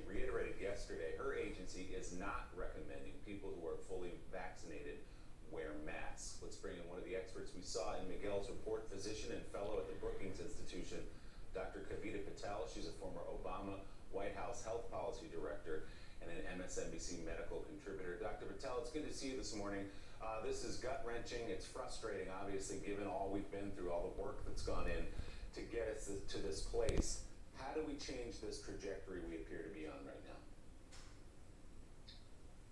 reiterated yesterday her agency is not recommending people who are fully vaccinated wear masks. Let's bring in one of the experts we saw in Miguel's report, physician and fellow at the Brookings Institution, Dr. Kavita Patel. She's a former Obama White House Health Policy Director and an MSNBC medical contributor. Dr. Patel, it's good to see you this morning. This is gut-wrenching. It's frustrating, obviously, given all we've been through, all the work that's gone in to get us to this place. How do we change this trajectory we appear to be on right now?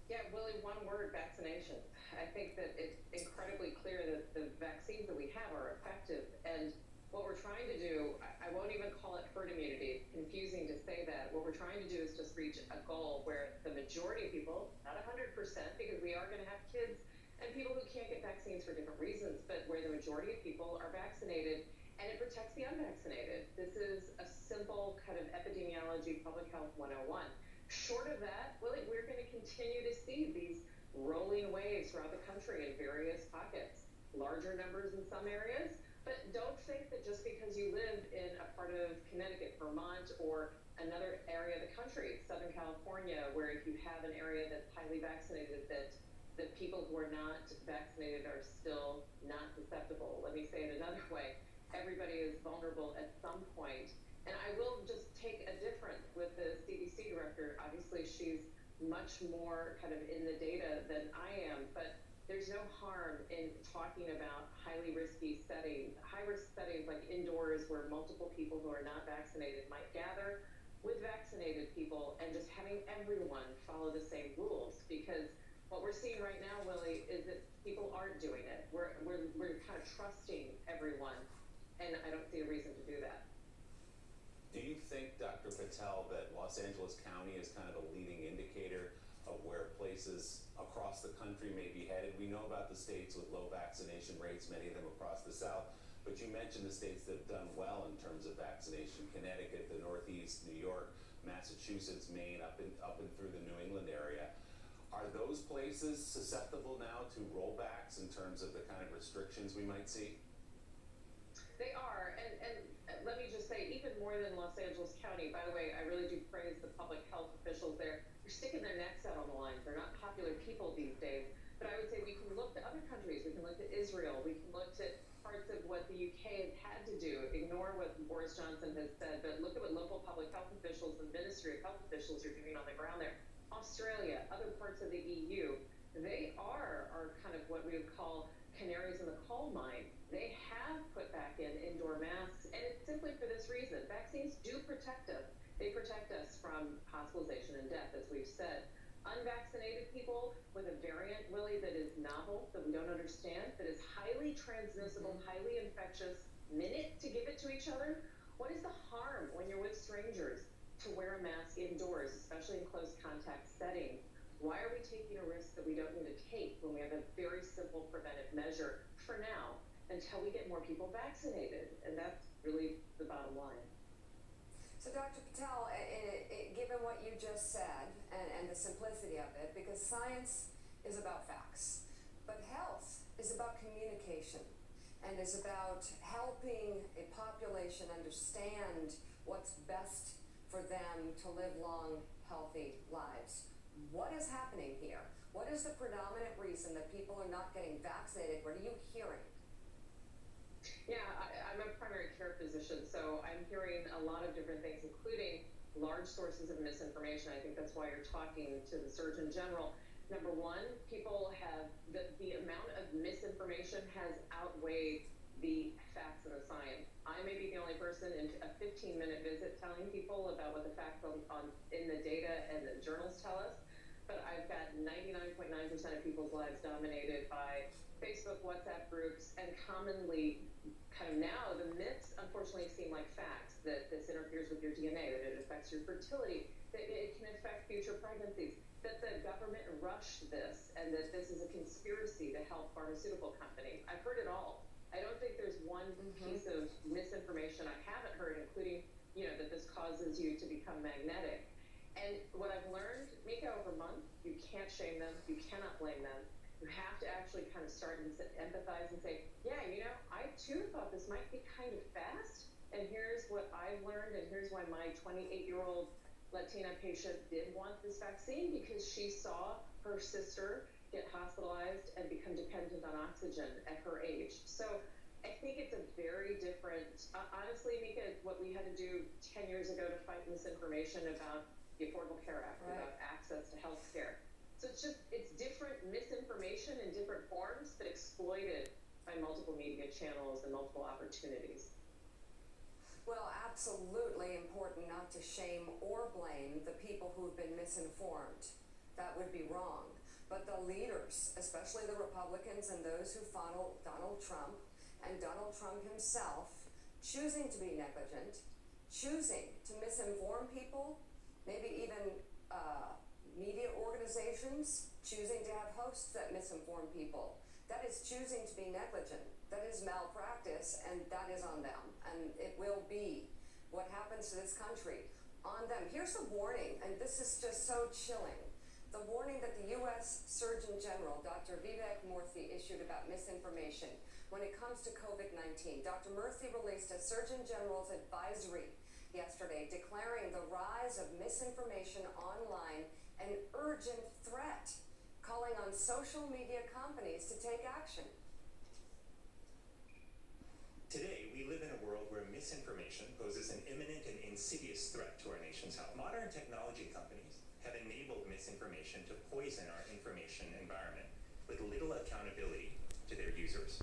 Yeah, Willie, one word: vaccination. I think that it's incredibly clear that the vaccines that we have are effective. And what we're trying to do, I won't even call it herd immunity. It's confusing to say that. What we're trying to do is just reach a goal where the majority of people, not 100%, because we are going to have kids and people who can't get vaccines for different reasons, but where the majority of people are vaccinated, and it protects the unvaccinated. This is a simple kind of epidemiology, public health 101. Short of that, Willie, we're going to continue to see these rolling waves throughout the country in various pockets. Larger numbers in some areas, but don't think that just because you live in a part of Connecticut, Vermont, or another area of the country, Southern California, where if you have an area that's highly vaccinated, that the people who are not vaccinated are still not susceptible. Let me say it another way. Everybody is vulnerable at some point. And I will just take a difference with the CDC director. Obviously, she's much more kind of in the data than I am, but there's no harm in talking about highly risky settings, high-risk settings like indoors where multiple people who are not vaccinated might gather with vaccinated people, and just having everyone follow the same rules. Because what we're seeing right now, Willie, is that people aren't doing it. We're kind of trusting everyone, and I don't see a reason to do that. Do you think, Dr. Patel, that Los Angeles County is kind of a leading indicator of where places across the country may be headed? We know about the states with low vaccination rates, many of them across the South, but you mentioned the states that have done well in terms of vaccination: Connecticut, the Northeast, New York, Massachusetts, Maine, up and through the New England area. Are those places susceptible now to rollbacks in terms of the kind of restrictions we might see? They are, and let me just say, even more than Los Angeles County, by the way, I really do praise the public health officials there. They're sticking their necks out on the line. They're not popular people these days. But I would say we can look to other countries. We can look to Israel. We can look to parts of what the UK has had to do. Ignore what Boris Johnson has said, but look at what local public health officials and Ministry of Health officials are doing on the ground there. Australia, other parts of the EU, they are kind of what we would call canaries in the coal mine. They have put back in indoor masks, and it's simply for this reason. Vaccines do protect us. They protect us from hospitalization and death, as we've said. Unvaccinated people with a variant, Willie, that is novel, that we don't understand, that is highly transmissible, highly infectious, minute to give it to each other. What is the harm when you're with strangers to wear a mask indoors, especially in close contact settings? Why are we taking a risk that we don't need to take when we have a very simple preventive measure for now, until we get more people vaccinated? And that's really the bottom line. So Dr. Patel, given what you just said and the simplicity of it, because science is about facts, but health is about communication and is about helping a population understand what's best for them to live long, healthy lives. What is happening here? What is the predominant reason that people are not getting vaccinated? What are you hearing? Yeah, I'm a primary care physician, so I'm hearing a lot of different things, including large sources of misinformation. I think that's why you're talking to the Surgeon General. Number one, people have, the amount of misinformation has outweighed the facts and the science. I may be the only person in a 15-minute visit telling people about what the facts in the data and the journals tell us, but I've got 99.9% of people's lives dominated by Facebook, WhatsApp groups, and commonly, kind of now, the myths unfortunately seem like facts, that this interferes with your DNA, that it affects your fertility, that it can affect future pregnancies, that the government rushed this, and that this is a conspiracy to help pharmaceutical companies. I've heard it all. I don't think there's one piece of misinformation I haven't heard, including, that this causes you to become magnetic. And what I've learned, Mika, over months, you can't shame them, you cannot blame them. You have to actually kind of start and empathize and say, yeah, I too thought this might be kind of fast, and here's what I've learned, and here's why my 28-year-old Latina patient did want this vaccine because she saw her sister get hospitalized and become dependent on oxygen at her age. So I think it's a very different, honestly, Mika, what we had to do 10 years ago to fight misinformation about the Affordable Care Act, Right. about access to health care. So it's different misinformation in different forms, but exploited by multiple media channels and multiple opportunities. Well, absolutely important not to shame or blame the people who've been misinformed. That would be wrong. But the leaders, especially the Republicans and those who follow Donald Trump, and Donald Trump himself, choosing to be negligent, choosing to misinform people, maybe even media organizations choosing to have hosts that misinform people. That is choosing to be negligent. That is malpractice, and that is on them. And it will be what happens to this country on them. Here's the warning, and this is just so chilling. The warning that the U.S. Surgeon General, Dr. Vivek Murthy, issued about misinformation when it comes to COVID-19. Dr. Murthy released a Surgeon General's advisory yesterday declaring the rise of misinformation online an urgent threat, calling on social media companies to take action. Today, we live in a world where misinformation poses an imminent and insidious threat to our nation's health. Modern technology companies have enabled misinformation to poison our information environment with little accountability to their users.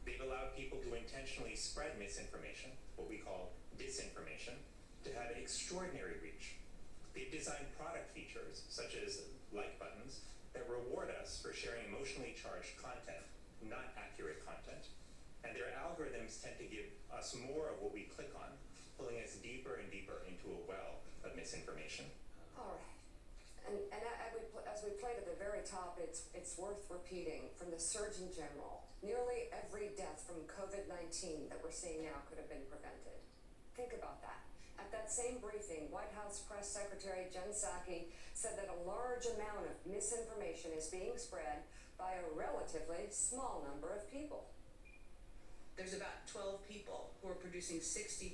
They've allowed people to intentionally spread misinformation, what we call disinformation, to have extraordinary reach. They've designed product features, such as like buttons, that reward us for sharing emotionally charged content, not accurate content. And their algorithms tend to give us more of what we click on, pulling us deeper and deeper into a well of misinformation. All right. And as we played at the very top, it's worth repeating from the Surgeon General. Nearly every death from COVID-19 that we're seeing now could have been prevented. Think about that. At that same briefing, White House Press Secretary Jen Psaki said that a large amount of misinformation is being spread by a relatively small number of people. There's about 12 people who are producing 65%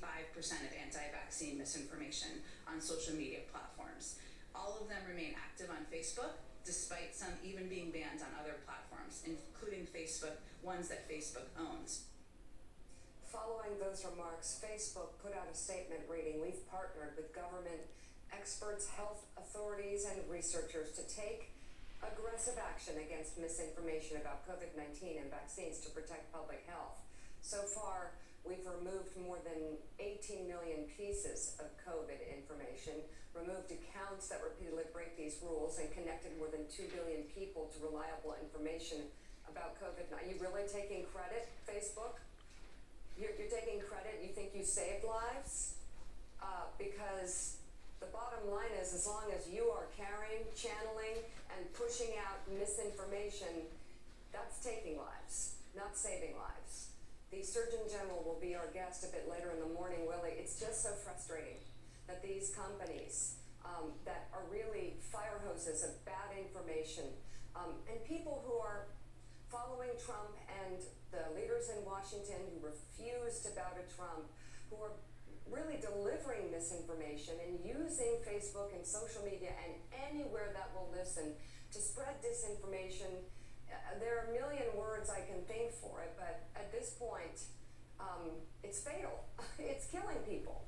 of anti-vaccine misinformation on social media platforms. All of them remain active on Facebook, despite some even being banned on other platforms, including Facebook, ones that Facebook owns. Following those remarks, Facebook put out a statement reading, "We've partnered with government experts, health authorities, and researchers to take aggressive action against misinformation about COVID-19 and vaccines to protect public health." So far, we've removed more than 18 million pieces of COVID information, removed accounts that repeatedly break these rules, and connected more than 2 billion people to reliable information about COVID. Are you really taking credit, Facebook? You're taking credit? You think you saved lives? Because the bottom line is, as long as you are carrying, channeling, and pushing out misinformation, that's taking lives, not saving lives. The Surgeon General will be our guest a bit later in the morning, Willie. It's just so frustrating that these companies that are really fire hoses of bad information, and people who are following Trump and the leaders in Washington who refuse to bow to Trump, who are really delivering misinformation and using Facebook and social media and anywhere that will listen to spread disinformation. There are a million words I can think for it, but at this point, it's fatal. It's killing people.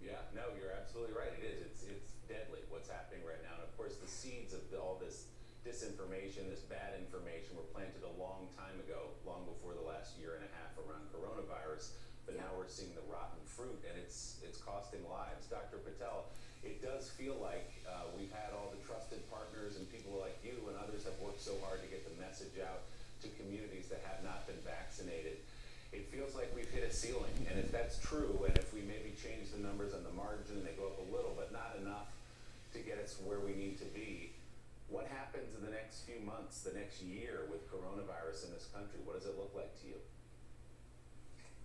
Yeah, no, you're absolutely right. It is. It's deadly what's happening right now. And of course, the seeds of all this disinformation, this bad information, were planted a long time ago, long before the last year and a half around coronavirus. But now we're seeing the rotten fruit, and it's costing lives. Dr. Patel, it does feel like we've had all the trusted partners and people like you and others have worked so hard to get the message out to communities that have not been vaccinated. It feels like we've hit a ceiling, and if that's true, and if we maybe change the numbers on the margin and they go up a little, but not enough to get us where we need to be, what happens in the next few months, the next year with coronavirus in this country? What does it look like to you?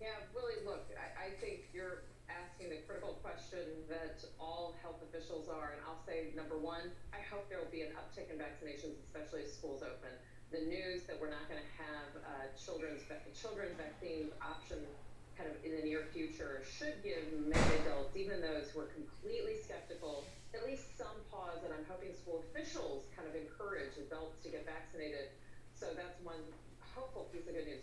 Yeah, really, look, I think you're asking the critical question that all health officials are, and I'll say, number one, I hope there will be an uptick in vaccinations, especially as schools open. The news that we're not going to have children's vaccine option kind of in the near future should give many adults, even those who are completely skeptical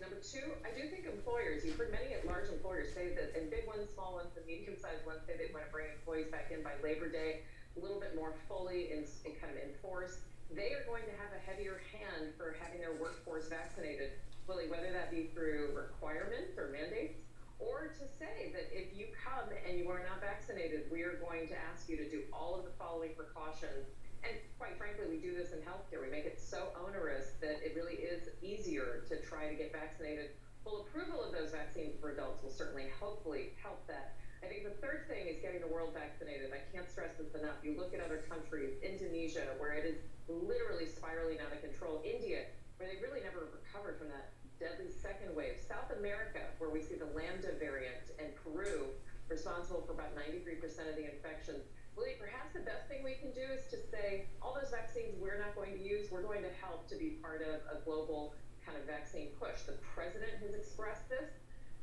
Number two, I do think employers, you've heard many large employers say that, and big ones, small ones, and medium-sized ones say they want to bring employees back in by Labor Day, a little bit more fully in kind of enforced. They are going to have a heavier hand for having their workforce vaccinated, Willie, whether that be through requirements or mandates, or to say that if you come and you are not vaccinated, we are going to ask you to do all of the following precautions. And quite frankly, we do this in healthcare. We make it so onerous that it really is easier to try to get vaccinated. Full approval of those vaccines for adults will certainly, hopefully, help that. I think the third thing is getting the world vaccinated. I can't stress this enough. You look at other countries, Indonesia, where it is literally spiraling out of control. India, where they really never recovered from that deadly second wave. South America, where we see the Lambda variant, and Peru, responsible for about 93% of the infections. Willie, perhaps the best thing we can do is to say, all those vaccines we're not going to use, we're going to help to be part of a global kind of vaccine push. The president has expressed this,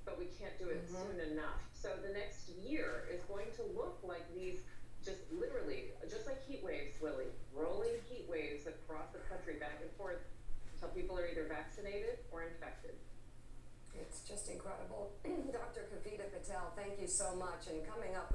but we can't do it soon enough. So the next year is going to look like these, just literally, just like heat waves, Willie, rolling heat waves across the country back and forth until people are either vaccinated or infected. It's just incredible. Dr. Kavita Patel, thank you so much. And coming up,